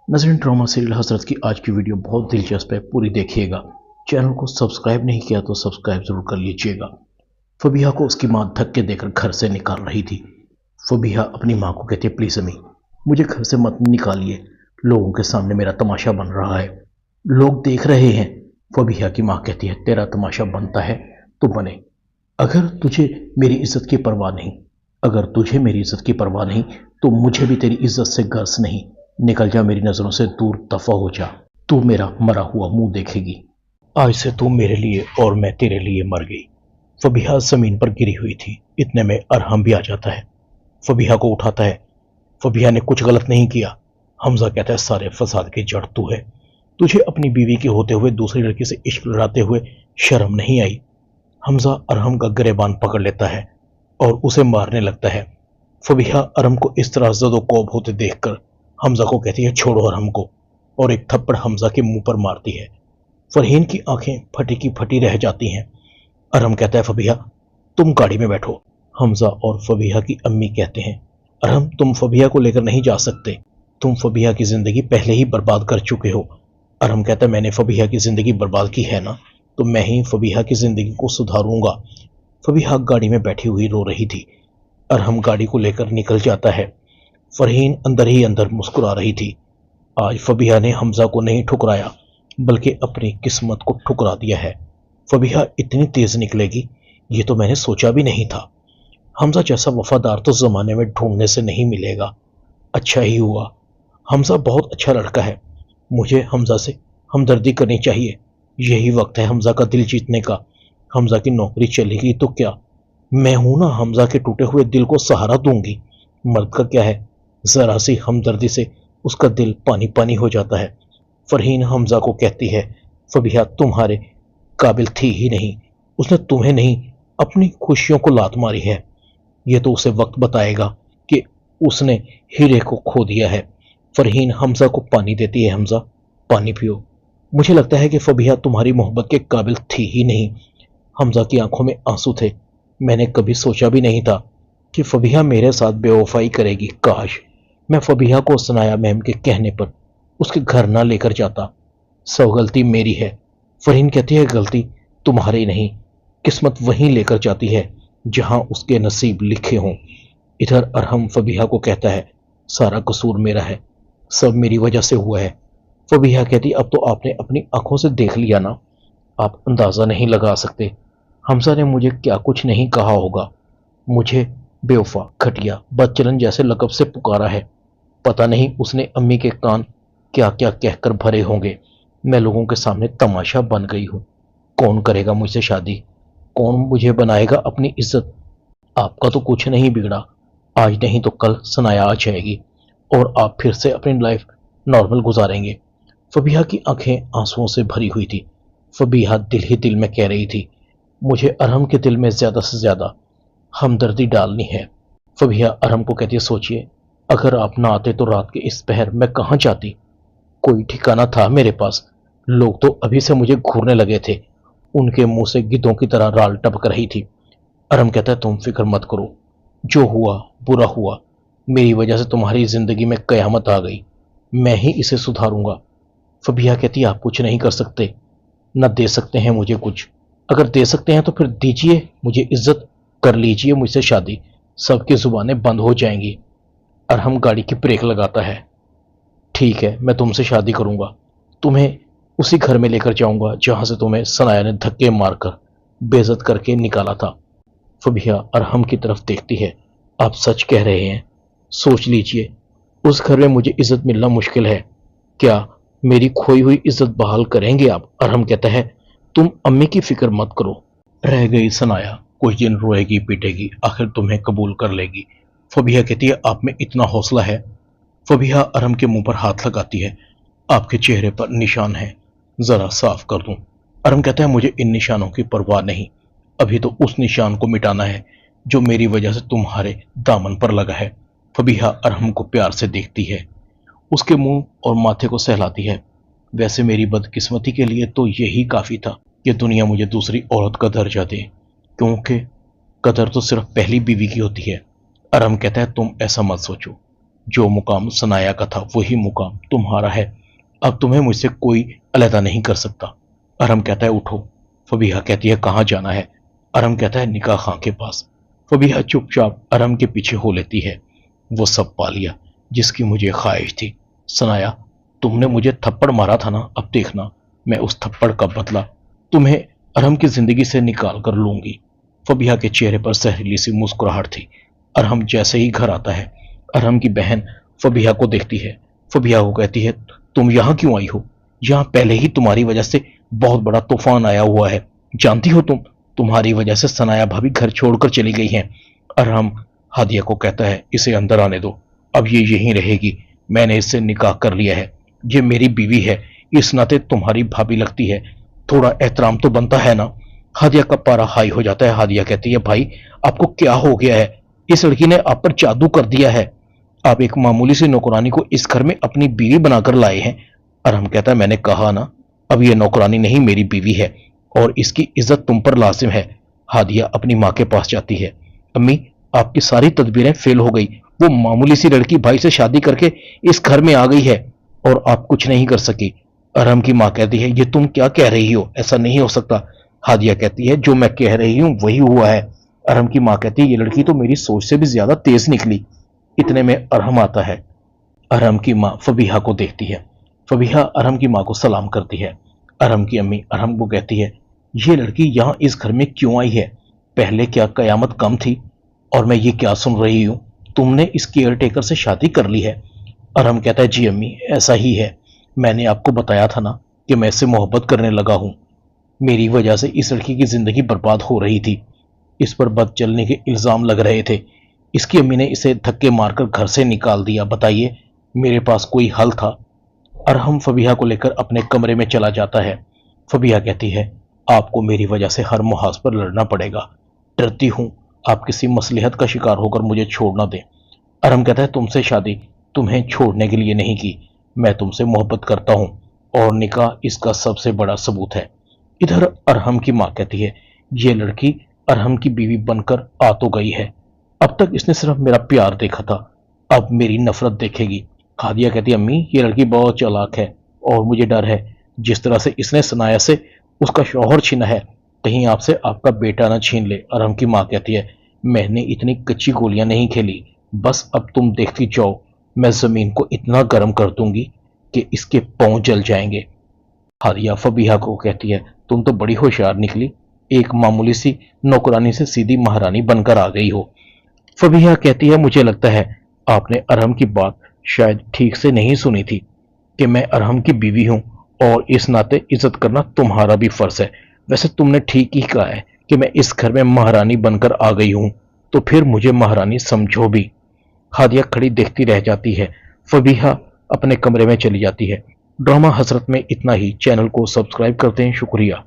नजरीन, drama serial हसरत की आज की वीडियो बहुत दिलचस्प है, पूरी देखिएगा। चैनल को सब्सक्राइब नहीं किया तो सब्सक्राइब जरूर कर लीजिएगा। फबीहा को उसकी माँ धक्के देकर घर से निकाल रही थी। फबीहा अपनी माँ को कहती है, प्लीज अम्मी, मुझे घर से मत निकालिए, लोगों के सामने मेरा तमाशा बन रहा है, लोग देख रहे हैं। फबीहा की माँ कहती है, तेरा तमाशा बनता है तो बने, अगर तुझे मेरी इज्जत की परवाह नहीं, अगर तुझे मेरी इज्जत की परवाह नहीं तो मुझे भी तेरी इज्जत से गर्ज नहीं। निकल जा, मेरी नजरों से दूर दफा हो जा, तू मेरा मरा हुआ मुंह देखेगी। आज से तू मेरे लिए और मैं तेरे लिए मर गई। फबीहा जमीन पर गिरी हुई थी। इतने में अरहम भी आ जाता है, फबीहा को उठाता है। फबीहा ने कुछ गलत नहीं किया। हमजा कहता है, सारे फसाद की जड़ तू है, तुझे अपनी बीवी के होते हुए दूसरी लड़की से इश्क लड़ाते हुए शर्म नहीं आई। हमजा अरहम का गिरेबान पकड़ लेता है और उसे मारने लगता है। फबीहा अरहम को इस तरह ज़दोकोब होते देखकर हमजा को कहती है, छोड़ो अरहम को, और एक थप्पड़ हमजा के मुंह पर मारती है। फरहीन की आंखें फटी की फटी रह जाती हैं। अरहम कहता है, फबीहा तुम गाड़ी में बैठो। हमजा और फबीहा की अम्मी कहते हैं, अरहम तुम फबीहा को लेकर नहीं जा सकते, तुम फबीहा की जिंदगी पहले ही बर्बाद कर चुके हो। अरहम कहता है, मैंने फबीहा की जिंदगी बर्बाद की है ना, तो मैं ही फबीहा की जिंदगी को सुधारूंगा। फबीहा गाड़ी में बैठी हुई रो रही थी। अरहम गाड़ी को लेकर निकल जाता है। फरहीन अंदर ही अंदर मुस्कुरा रही थी। आज फबीहा ने हमजा को नहीं ठुकराया, बल्कि अपनी किस्मत को ठुकरा दिया है। फबीहा इतनी तेज निकलेगी, ये तो मैंने सोचा भी नहीं था। हमजा जैसा वफादार तो जमाने में ढूंढने से नहीं मिलेगा। अच्छा ही हुआ, हमजा बहुत अच्छा लड़का है, मुझे हमजा से हमदर्दी करनी चाहिए। यही वक्त है हमजा का दिल जीतने का। हमजा की नौकरी चलेगी तो क्या, मैं हूं ना, हमजा के टूटे हुए दिल को सहारा दूंगी। मर्द का क्या है, जरा सी हमदर्दी से उसका दिल पानी पानी हो जाता है। फरहीन हमजा को कहती है, फबीहा तुम्हारे काबिल थी ही नहीं, उसने तुम्हें नहीं अपनी खुशियों को लात मारी है। ये तो उसे वक्त बताएगा कि उसने हीरे को खो दिया है। फरहीन हमजा को पानी देती है, हमजा पानी पियो। मुझे लगता है कि फबीहा तुम्हारी मोहब्बत के काबिल थी ही नहीं। हमजा की आंखों में आंसू थे। मैंने कभी सोचा भी नहीं था कि फबीहा मेरे साथ बेवफाई करेगी। काश मैं फबीहा को सनाया मैम के कहने पर उसके घर ना लेकर जाता। सब गलती मेरी है। फरहीन कहती है, गलती तुम्हारी नहीं, किस्मत वहीं लेकर जाती है जहां उसके नसीब लिखे हों। इधर अरहम फबीहा को कहता है, सारा कसूर मेरा है, सब मेरी वजह से हुआ है। फबीहा कहती, अब तो आपने अपनी आंखों से देख लिया ना, आप अंदाजा नहीं लगा सकते। हमजा ने मुझे क्या कुछ नहीं कहा होगा, मुझे बेवफा, घटिया, बदचलन जैसे लकब से पुकारा है। पता नहीं उसने अम्मी के कान क्या क्या कहकर भरे होंगे। मैं लोगों के सामने तमाशा बन गई हूँ। कौन करेगा मुझसे शादी, कौन मुझे बनाएगा अपनी इज्जत। आपका तो कुछ नहीं बिगड़ा, आज नहीं तो कल सनाया आ जाएगी और आप फिर से अपनी लाइफ नॉर्मल गुजारेंगे। फबीहा की आंखें आंसुओं से भरी हुई थी। फबीहा दिल ही दिल में कह रही थी, मुझे अरहम के दिल में ज्यादा से ज्यादा हमदर्दी डालनी है। फबीहा अरहम को कहती है, सोचिए, अगर आप ना आते तो रात के इस पहर मैं कहाँ जाती। कोई ठिकाना था मेरे पास, लोग तो अभी से मुझे घूरने लगे थे, उनके मुंह से गिद्धों की तरह राल टपक रही थी। अरहम कहता है, तुम फिक्र मत करो, जो हुआ बुरा हुआ, मेरी वजह से तुम्हारी जिंदगी में कयामत आ गई, मैं ही इसे सुधारूंगा। फबीहा कहती है, आप कुछ नहीं कर सकते, न दे सकते हैं मुझे कुछ, अगर दे सकते हैं तो फिर दीजिए मुझे इज्जत, कर लीजिए मुझसे शादी, सबकी जुबानें बंद हो जाएंगी। अरहम गाड़ी की ब्रेक लगाता है। ठीक है, मैं तुमसे शादी करूंगा, तुम्हें उसी घर में लेकर जाऊंगा जहां से तुम्हें सनाया ने धक्के मारकर बेइज्जत करके निकाला था। फबीहा अरहम की तरफ देखती है, आप सच कह रहे हैं, सोच लीजिए, उस घर में मुझे इज्जत मिलना मुश्किल है, क्या मेरी खोई हुई इज्जत बहाल करेंगे आप। अरहम कहता है, तुम अम्मी की फिक्र मत करो, रह गई सनाया, कुछ दिन रोएगी पीटेगी, आखिर तुम्हें कबूल कर लेगी। फबीहा कहती है, आप में इतना हौसला है। फबीहा अरहम के मुंह पर हाथ लगाती है, आपके चेहरे पर निशान है, जरा साफ कर दूं। अरहम कहता है, मुझे इन निशानों की परवाह नहीं, अभी तो उस निशान को मिटाना है जो मेरी वजह से तुम्हारे दामन पर लगा है। फबीहा अरहम को प्यार से देखती है, उसके मुंह और माथे को सहलाती है। वैसे मेरी बदकिस्मती के लिए तो यही काफी था कि दुनिया मुझे दूसरी औरत का दर्जा दे, क्योंकि कदर तो सिर्फ पहली बीवी की होती है। अरहम कहता है, तुम ऐसा मत सोचो, जो मुकाम सनाया का था वही मुकाम तुम्हारा है। अब तुम्हें मुझसे कोई अलहदा नहीं कर सकता। अरहम कहता है उठो। फबीहा कहती है कहाँ जाना है? अरहम कहता है निकाह खां के पास। फबीहा चुपचाप अरहम के पीछे हो लेती है। वो सब पा लिया जिसकी मुझे ख्वाहिश थी। सनाया, तुमने मुझे थप्पड़ मारा था ना, अब देखना मैं उस थप्पड़ का बदला तुम्हें अरहम की जिंदगी से निकाल कर लूंगी। फबीहा के चेहरे पर जहरीली सी मुस्कुराहट थी। अरहम जैसे ही घर आता है, अरहम की बहन फबीहा को देखती है। फबीहा को कहती है तुम यहाँ क्यों आई हो? यहाँ पहले ही तुम्हारी वजह से बहुत बड़ा तूफान आया हुआ है, जानती हो तुम? तुम्हारी वजह से सनाया भाभी घर छोड़कर चली गई हैं। अरहम हादिया को कहता है इसे अंदर आने दो, अब ये यहीं रहेगी। मैंने इससे निकाह कर लिया है, ये मेरी बीवी है, इस नाते तुम्हारी भाभी लगती है, थोड़ा एहतराम तो बनता है ना। हादिया का पारा हाई हो जाता है। हादिया कहती है भाई आपको क्या हो गया है? इस लड़की ने आप पर जादू कर दिया है। आप एक मामूली सी नौकरानी को इस घर में अपनी बीवी बनाकर लाए हैं। अरहम कहता है मैंने कहा ना, अब ये नौकरानी नहीं मेरी बीवी है और इसकी इज्जत तुम पर लाजिम है। हादिया अपनी माँ के पास जाती है। अम्मी, आपकी सारी तदबीरें फेल हो गई। वो मामूली सी लड़की भाई से शादी करके इस घर में आ गई है और आप कुछ नहीं कर सकी। अरहम की माँ कहती है ये तुम क्या कह रही हो, ऐसा नहीं हो सकता। हादिया कहती है जो मैं कह रही हूँ वही हुआ है। अरहम की माँ कहती है ये लड़की तो मेरी सोच से भी ज्यादा तेज निकली। इतने में अरहम आता है। अरहम की माँ फबीहा को देखती है। फबीहा अरहम की माँ को सलाम करती है। अरहम की अम्मी अरहम को कहती है ये लड़की यहाँ इस घर में क्यों आई है? पहले क्या कयामत कम थी और मैं ये क्या सुन रही हूँ, तुमने इस केयर टेकर से शादी कर ली है? अरहम कहता है जी अम्मी ऐसा ही है, मैंने आपको बताया था ना कि मैं इससे मोहब्बत करने लगा हूँ। मेरी वजह से इस लड़की की जिंदगी बर्बाद हो रही थी, इस पर बद चलने के इल्जाम लग रहे थे। इसकी अम्मी ने इसे धक्के मारकर घर से निकाल दिया। बताइए मेरे पास कोई हल था? अरहम फबीहा को लेकर अपने कमरे में चला जाता है। फबीहा कहती है आपको मेरी वजह से हर मुहाज पर लड़ना पड़ेगा, डरती हूँ आप किसी मसलिहत का शिकार होकर मुझे छोड़ ना दें। अरहम कहता है तुमसे शादी तुम्हें छोड़ने के लिए नहीं की, मैं तुमसे मोहब्बत करता हूँ और निकाह इसका सबसे बड़ा सबूत है। इधर अरहम की माँ कहती है ये लड़की अरहम की बीवी बनकर आ तो गई है, अब तक इसने सिर्फ मेरा प्यार देखा था, अब मेरी नफरत देखेगी। हादिया कहती है अम्मी ये लड़की बहुत चालाक है और मुझे डर है जिस तरह से इसने सनाया से उसका शौहर छीना है, कहीं आपसे आपका बेटा ना छीन ले। अरहम की माँ कहती है मैंने इतनी कच्ची गोलियां नहीं खेली, बस अब तुम देखती जाओ, मैं जमीन को इतना गर्म कर दूंगी कि इसके पांव जल जाएंगे। हादिया फबीहा को कहती है तुम तो बड़ी होशियार निकली, एक मामूली सी नौकरानी से सीधी महारानी बनकर आ गई हो। फबीहा कहती है मुझे लगता है आपने अरहम की बात शायद ठीक से नहीं सुनी थी कि मैं अरहम की बीवी हूं और इस नाते इज्जत करना तुम्हारा भी फर्ज है। वैसे तुमने ठीक ही कहा है कि मैं इस घर में महारानी बनकर आ गई हूं, तो फिर मुझे महारानी समझो भी। हादिया खड़ी देखती रह जाती है। फबीहा अपने कमरे में चली जाती है। ड्रामा हसरत में इतना ही। चैनल को सब्सक्राइब करते हैं, शुक्रिया।